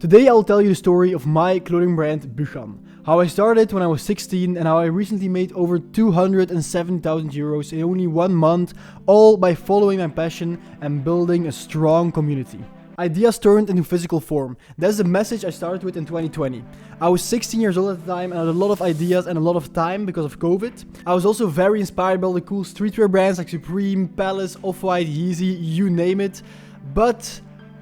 Today I'll tell you the story of my clothing brand Buchan. How I started when I was 16 and how I recently made over 270,000 euros in only 1 month, all by following my passion and building a strong community. Ideas turned into physical form. That's the message I started with in 2020. I was 16 years old at the time and I had a lot of ideas and a lot of time because of COVID. I was also very inspired by all the cool streetwear brands like Supreme, Palace, Off-White, Yeezy, you name it, but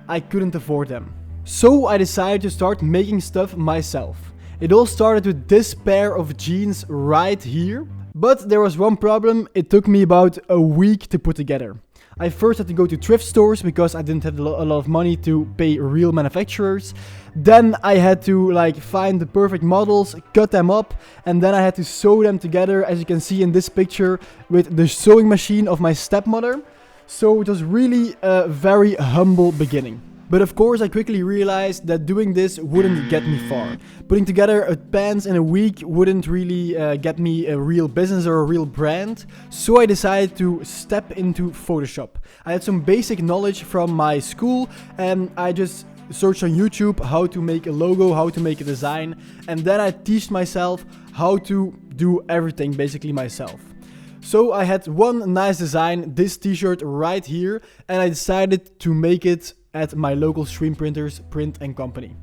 I couldn't afford them. So I decided to start making stuff myself. It all started with this pair of jeans right here. But there was one problem, it took me about a week to put together. I first had to go to thrift stores because I didn't have a lot of money to pay real manufacturers. Then I had to find the perfect models, cut them up, and then I had to sew them together, as you can see in this picture, with the sewing machine of my stepmother. So it was really a very humble beginning. But of course I quickly realized that doing this wouldn't get me far. Putting together a pants in a week wouldn't really get me a real business or a real brand. So I decided to step into Photoshop. I had some basic knowledge from my school and I just searched on YouTube how to make a logo, how to make a design, and then I taught myself how to do everything basically myself. So I had one nice design, this t-shirt right here, and I decided to make it at my local screen printers, Print & Company.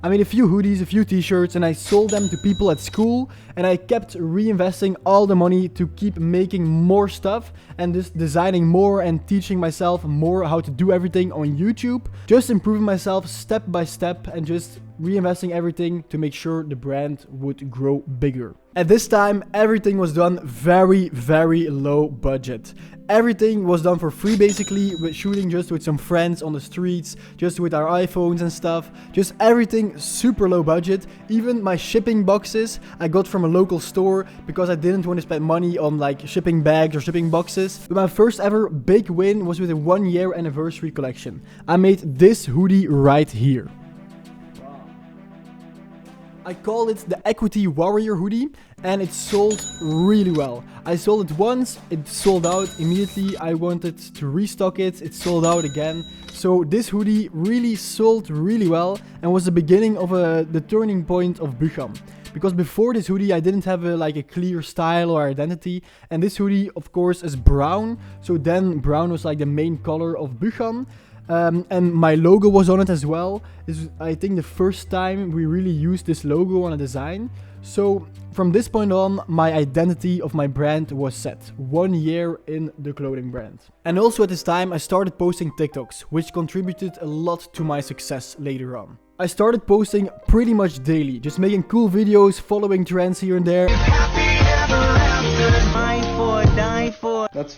I made a few hoodies, a few t-shirts, and I sold them to people at school, and I kept reinvesting all the money to keep making more stuff and just designing more and teaching myself more how to do everything on YouTube, just improving myself step by step and just reinvesting everything to make sure the brand would grow bigger. At this time, everything was done very low budget. Everything was done for free basically, with shooting just with some friends on the streets, just with our iPhones and stuff. Just everything super low budget. Even my shipping boxes I got from a local store because I didn't want to spend money on shipping bags or shipping boxes. But my first ever big win was with a 1-year anniversary collection. I made this hoodie right here. I call it the Equity Warrior hoodie and it sold really well. I sold it once, it sold out immediately. I wanted to restock it, it sold out again. So this hoodie really sold really well and was the beginning of the turning point of Buchan. Because before this hoodie I didn't have a clear style or identity, and this hoodie of course is brown, so then brown was the main color of Buchan. And my logo was on it as well. This is, I think, the first time we really used this logo on a design. So from this point on, my identity of my brand was set. 1 year in the clothing brand. And also at this time, I started posting TikToks, which contributed a lot to my success later on. I started posting pretty much daily, just making cool videos, following trends here and there. That's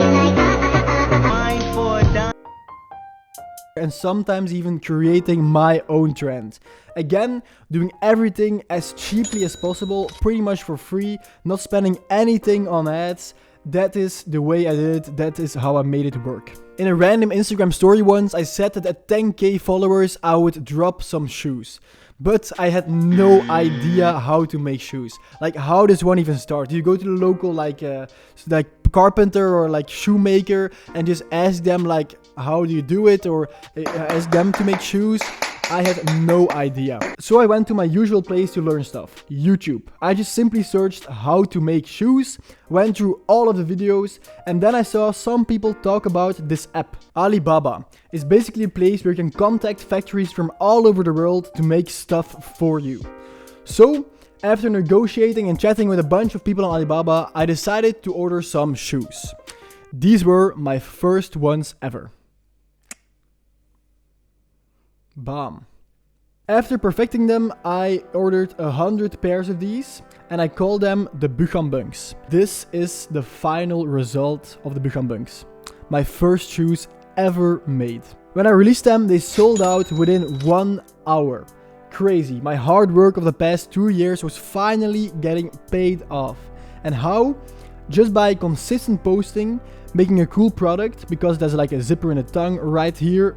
and sometimes even creating my own trend. Again, doing everything as cheaply as possible, pretty much for free, not spending anything on ads. That is the way I did it, that is how I made it work. In a random Instagram story once, I said that at 10k followers I would drop some shoes. But I had no idea how to make shoes. How does one even start? You go to the local carpenter or shoemaker and just ask them how do you do it, or ask them to make shoes. I had no idea. So I went to my usual place to learn stuff, YouTube. I just simply searched how to make shoes, went through all of the videos, and then I saw some people talk about this app, Alibaba. It's basically a place where you can contact factories from all over the world to make stuff for you. So after negotiating and chatting with a bunch of people on Alibaba, I decided to order some shoes. These were my first ones ever. Bam. After perfecting them, I ordered 100 pairs of these and I call them the Buchan Bunks. This is the final result of the Buchan Bunks. My first shoes ever made. When I released them, they sold out within 1 hour. Crazy. My hard work of the past 2 years was finally getting paid off. And how? Just by consistent posting, making a cool product, because there's a zipper in the tongue right here.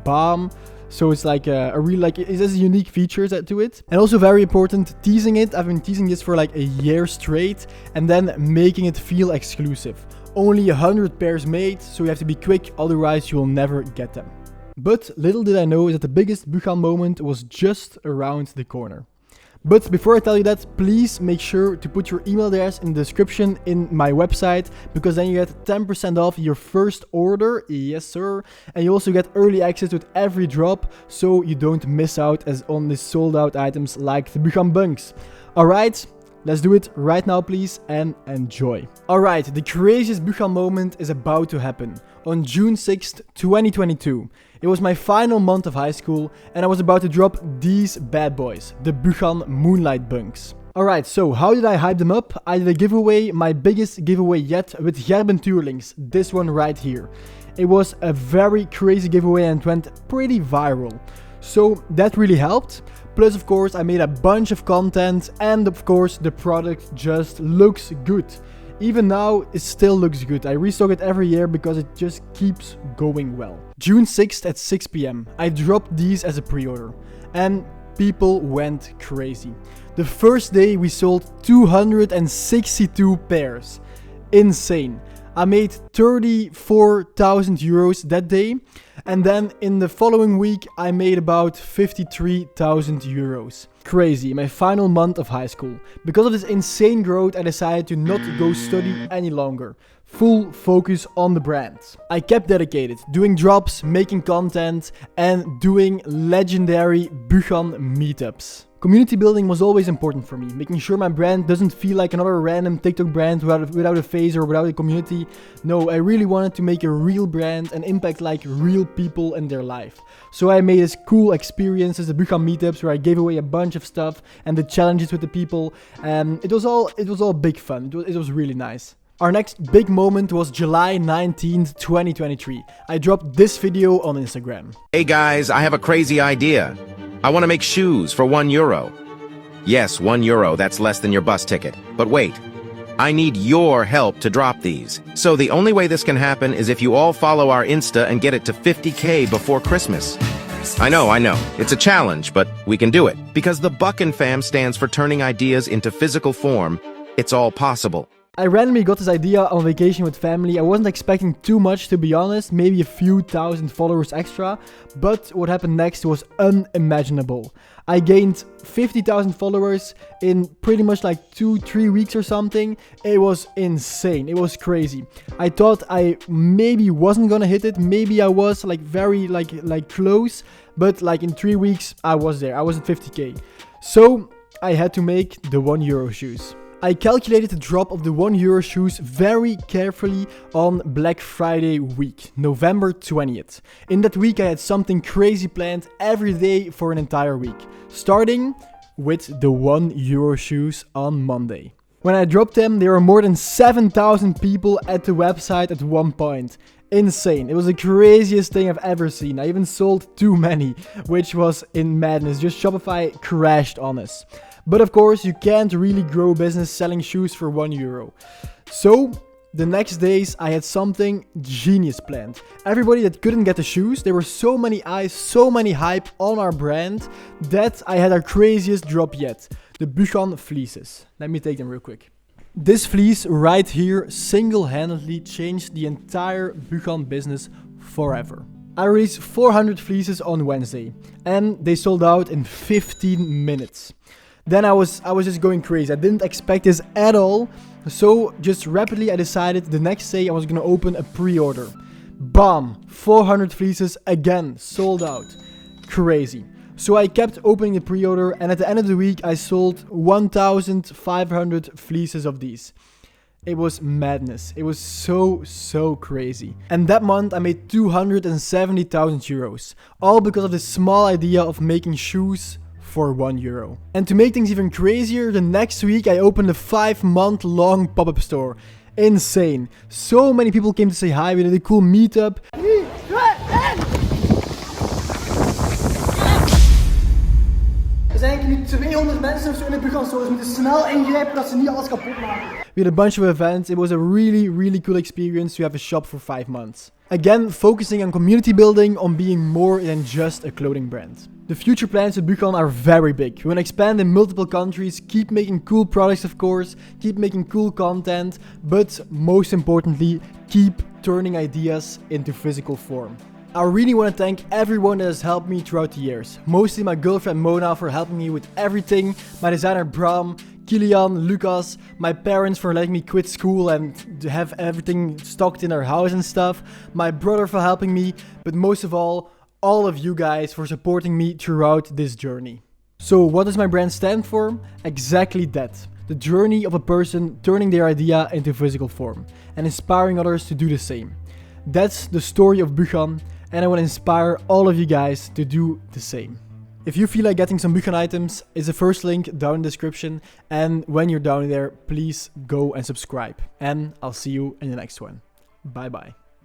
Bam. So it's it has unique features to it. And also very important, teasing it. I've been teasing this for a year straight and then making it feel exclusive. Only 100 pairs made, so you have to be quick, otherwise you will never get them. But little did I know that the biggest Buchan moment was just around the corner. But before I tell you that, please make sure to put your email address in the description in my website, because then you get 10% off your first order, yes sir, and you also get early access with every drop, so you don't miss out as on the sold out items like the Buchan bunks. Alright, let's do it right now please and enjoy. Alright, the craziest Buchan moment is about to happen. On June 6th, 2022. It was my final month of high school and I was about to drop these bad boys, the Buchan Moonlight bunks. Alright, so how did I hype them up? I did a giveaway, my biggest giveaway yet, with Gerben Tuurlings, this one right here. It was a very crazy giveaway and it went pretty viral. So that really helped. Plus of course I made a bunch of content and of course the product just looks good. Even now, it still looks good. I restock it every year because it just keeps going well. June 6th at 6 PM, I dropped these as a pre-order. And people went crazy. The first day we sold 262 pairs. Insane. I made 34,000 euros that day. And then in the following week, I made about 53,000 euros. Crazy, my final month of high school. Because of this insane growth, I decided to not go study any longer. Full focus on the brand. I kept dedicated, doing drops, making content, and doing legendary Buchan meetups. Community building was always important for me, making sure my brand doesn't feel like another random TikTok brand without a face or without a community. No, I really wanted to make a real brand and impact like real people in their life. So I made this cool experiences, the Buchan meetups, where I gave away a bunch of stuff and the challenges with the people. It was all big fun. It was really nice. Our next big moment was July 19th, 2023. I dropped this video on Instagram. Hey guys, I have a crazy idea. I want to make shoes for €1. Yes, €1, that's less than your bus ticket. But wait, I need your help to drop these. So the only way this can happen is if you all follow our Insta and get it to 50K before Christmas. I know, it's a challenge, but we can do it. Because the Buchan fam stands for turning ideas into physical form, it's all possible. I randomly got this idea on vacation with family. I wasn't expecting too much, to be honest, maybe a few thousand followers extra, but what happened next was unimaginable. I gained 50,000 followers in pretty much like 2-3 weeks or something. It was insane, it was crazy. I thought I maybe wasn't gonna hit it, maybe I was like very like close, but like in 3 weeks I was there, I was at 50k. So I had to make the €1 shoes. I calculated the drop of the €1 shoes very carefully on Black Friday week, November 20th. In that week I had something crazy planned every day for an entire week, starting with the €1 shoes on Monday. When I dropped them, there were more than 7,000 people at the website at one point. Insane. It was the craziest thing I've ever seen. I even sold too many, which was in madness. Just Shopify crashed on us. But of course, you can't really grow a business selling shoes for €1. So, the next days, I had something genius planned. Everybody that couldn't get the shoes, there were so many eyes, so many hype on our brand, that I had our craziest drop yet. The Buchan fleeces. Let me take them real quick. This fleece right here single-handedly changed the entire Buchan business forever. I released 400 fleeces on Wednesday, and they sold out in 15 minutes. Then I was just going crazy. I didn't expect this at all. So just rapidly I decided the next day I was gonna open a pre-order. Bam! 400 fleeces again, sold out. Crazy. So I kept opening the pre-order and at the end of the week I sold 1,500 fleeces of these. It was madness. It was so crazy. And that month I made 270,000 euros. All because of this small idea of making shoes for €1. And to make things even crazier, the next week I opened a 5-month-long pop-up store. Insane. So many people came to say hi, we did a cool meetup. Er zijn nu 200 mensen of zo in de Buchan store, dus we moeten snel ingrijpen dat ze niet alles kapot maken. We had a bunch of events. It was a really cool experience to have a shop for 5 months. Again, focusing on community building, on being more than just a clothing brand. The future plans with Buchan are very big. We want to expand in multiple countries, keep making cool products of course, keep making cool content, but most importantly, keep turning ideas into physical form. I really want to thank everyone that has helped me throughout the years. Mostly my girlfriend Mona for helping me with everything, my designer Bram, Kilian, Lucas, my parents for letting me quit school and to have everything stocked in our house and stuff, my brother for helping me, but most of all of you guys for supporting me throughout this journey. So what does my brand stand for? Exactly that. The journey of a person turning their idea into physical form and inspiring others to do the same. That's the story of Buchan, and I want to inspire all of you guys to do the same. If you feel like getting some Buchan items, it's the first link down in the description, and when you're down there, please go and subscribe. And I'll see you in the next one. Bye bye.